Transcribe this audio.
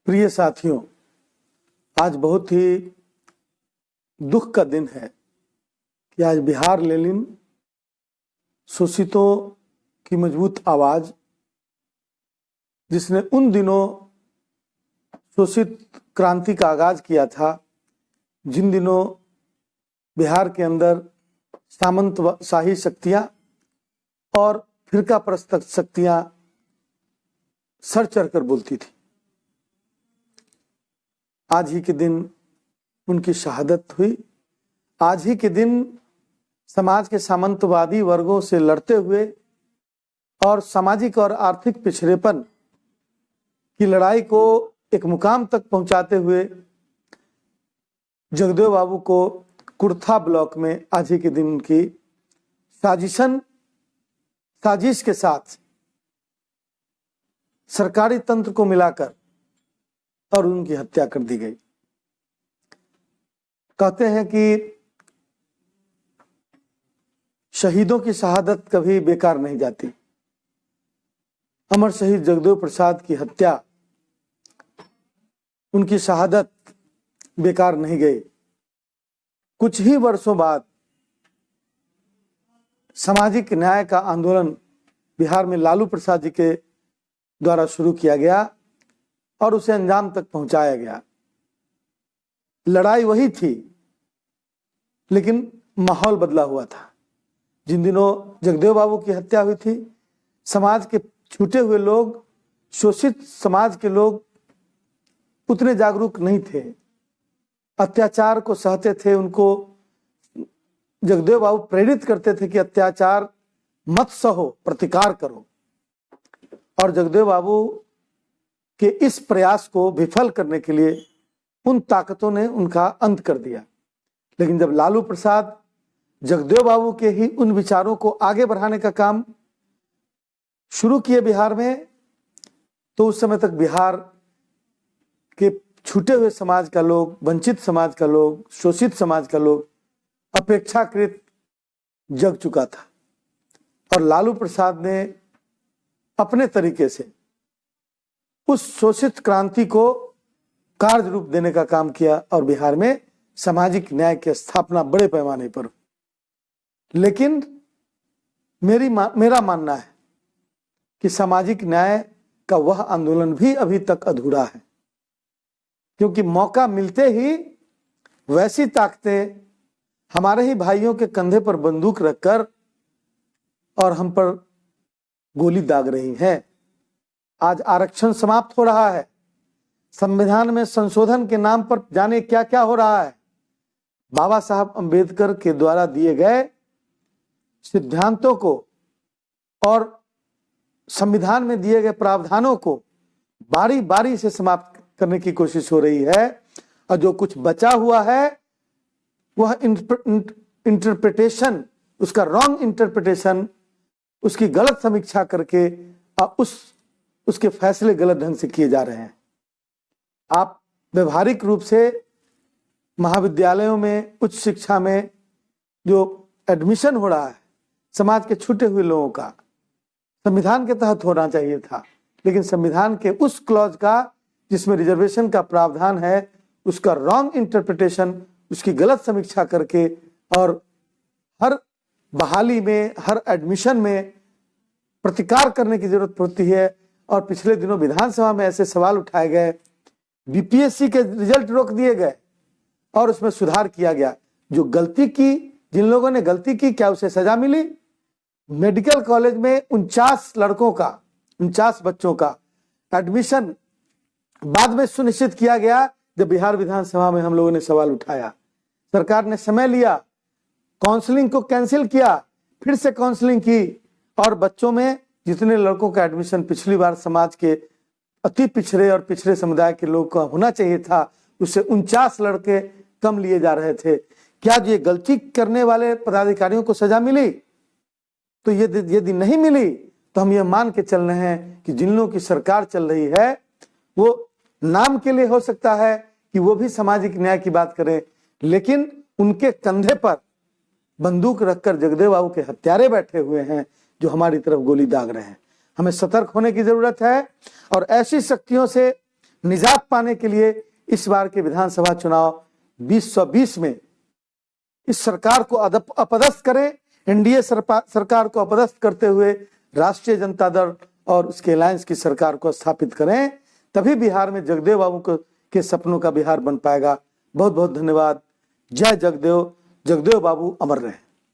प्रिय साथियों, आज बहुत ही दुख का दिन है कि आज बिहार लेनिन शोषितों की मजबूत आवाज, जिसने उन दिनों शोषित क्रांति का आगाज किया था जिन दिनों बिहार के अंदर सामंतशाही शक्तियां और फिरका परस्त शक्तियां सर चढ़कर बोलती थी। आज ही के दिन उनकी शहादत हुई। आज ही के दिन समाज के सामंतवादी वर्गों से लड़ते हुए और सामाजिक और आर्थिक पिछड़ेपन की लड़ाई को एक मुकाम तक पहुंचाते हुए जगदेव बाबू को कुर्था ब्लॉक में आज ही के दिन उनकी साजिश के साथ सरकारी तंत्र को मिलाकर और उनकी हत्या कर दी गई। कहते हैं कि शहीदों की शहादत कभी बेकार नहीं जाती। अमर शहीद जगदेव प्रसाद की हत्या, उनकी शहादत बेकार नहीं गई। कुछ ही वर्षों बाद सामाजिक न्याय का आंदोलन बिहार में लालू प्रसाद जी के द्वारा शुरू किया गया और उसे अंजाम तक पहुंचाया गया। लड़ाई वही थी, लेकिन माहौल बदला हुआ था। जिन दिनों जगदेव बाबू की हत्या हुई थी, समाज के छूटे हुए लोग, शोषित समाज के लोग उतने जागरूक नहीं थे, अत्याचार को सहते थे। उनको जगदेव बाबू प्रेरित करते थे कि अत्याचार मत सहो, प्रतिकार करो। और जगदेव बाबू के इस प्रयास को विफल करने के लिए उन ताकतों ने उनका अंत कर दिया। लेकिन जब लालू प्रसाद जगदेव बाबू के ही उन विचारों को आगे बढ़ाने का काम शुरू किए बिहार में, तो उस समय तक बिहार के छूटे हुए समाज का लोग, वंचित समाज का लोग, शोषित समाज का लोग अपेक्षाकृत जग चुका था। और लालू प्रसाद ने अपने तरीके से उस शोषित क्रांति को कार्य रूप देने का काम किया और बिहार में सामाजिक न्याय की स्थापना बड़े पैमाने पर। लेकिन मेरा मानना है कि सामाजिक न्याय का वह आंदोलन भी अभी तक अधूरा है, क्योंकि मौका मिलते ही वैसी ताकतें हमारे ही भाइयों के कंधे पर बंदूक रखकर और हम पर गोली दाग रही हैं। आज आरक्षण समाप्त हो रहा है, संविधान में संशोधन के नाम पर जाने क्या क्या हो रहा है। बाबा साहब अंबेडकर के द्वारा दिए गए सिद्धांतों को और संविधान में दिए गए प्रावधानों को बारी बारी से समाप्त करने की कोशिश हो रही है। और जो कुछ बचा हुआ है वह इंटरप्रिटेशन, उसका रॉन्ग इंटरप्रिटेशन, उसकी गलत समीक्षा करके उसके फैसले गलत ढंग से किए जा रहे हैं। आप व्यवहारिक रूप से महाविद्यालयों में, उच्च शिक्षा में जो एडमिशन हो रहा है समाज के छूटे हुए लोगों का, संविधान के तहत होना चाहिए था, लेकिन संविधान के उस क्लॉज का जिसमें रिजर्वेशन का प्रावधान है, उसका रॉन्ग इंटरप्रिटेशन, उसकी गलत समीक्षा करके और हर बहाली में, हर एडमिशन में प्रतिकार करने की जरूरत पड़ती है। और पिछले दिनों विधानसभा में ऐसे सवाल उठाए गए, बीपीएससी के रिजल्ट रोक दिए गए और उसमें सुधार किया गया। जो गलती की, जिन लोगों ने गलती की, क्या उसे सजा मिली? मेडिकल कॉलेज में 49 बच्चों का एडमिशन बाद में सुनिश्चित किया गया। जब बिहार विधानसभा में हम लोगों ने सवाल उठाया, सरकार ने समय लिया, काउंसलिंग को कैंसिल किया, फिर से काउंसलिंग की और बच्चों में जितने लड़कों का एडमिशन पिछली बार समाज के अति पिछड़े और पिछड़े समुदाय के लोग का होना चाहिए था, उससे 49 लड़के कम लिए जा रहे थे। क्या ये गलती करने वाले पदाधिकारियों को सजा मिली? तो यदि नहीं मिली तो हम ये मान के चल रहे हैं कि जिन लोगों की सरकार चल रही है वो नाम के लिए हो सकता है कि वो भी सामाजिक न्याय की बात करें, लेकिन उनके कंधे पर बंदूक रखकर जगदेव बाबू के हत्यारे बैठे हुए हैं जो हमारी तरफ गोली दाग रहे हैं। हमें सतर्क होने की जरूरत है और ऐसी शक्तियों से निजात पाने के लिए इस बार के विधानसभा चुनाव 2020 में इस सरकार को अपदस्थ करें, एनडीए सरकार को अपदस्थ करते हुए राष्ट्रीय जनता दल और उसके अलायंस की सरकार को स्थापित करें, तभी बिहार में जगदेव बाबू के सपनों का बिहार बन पाएगा। बहुत बहुत धन्यवाद। जय जगदेव, जगदेव बाबू अमर रहे।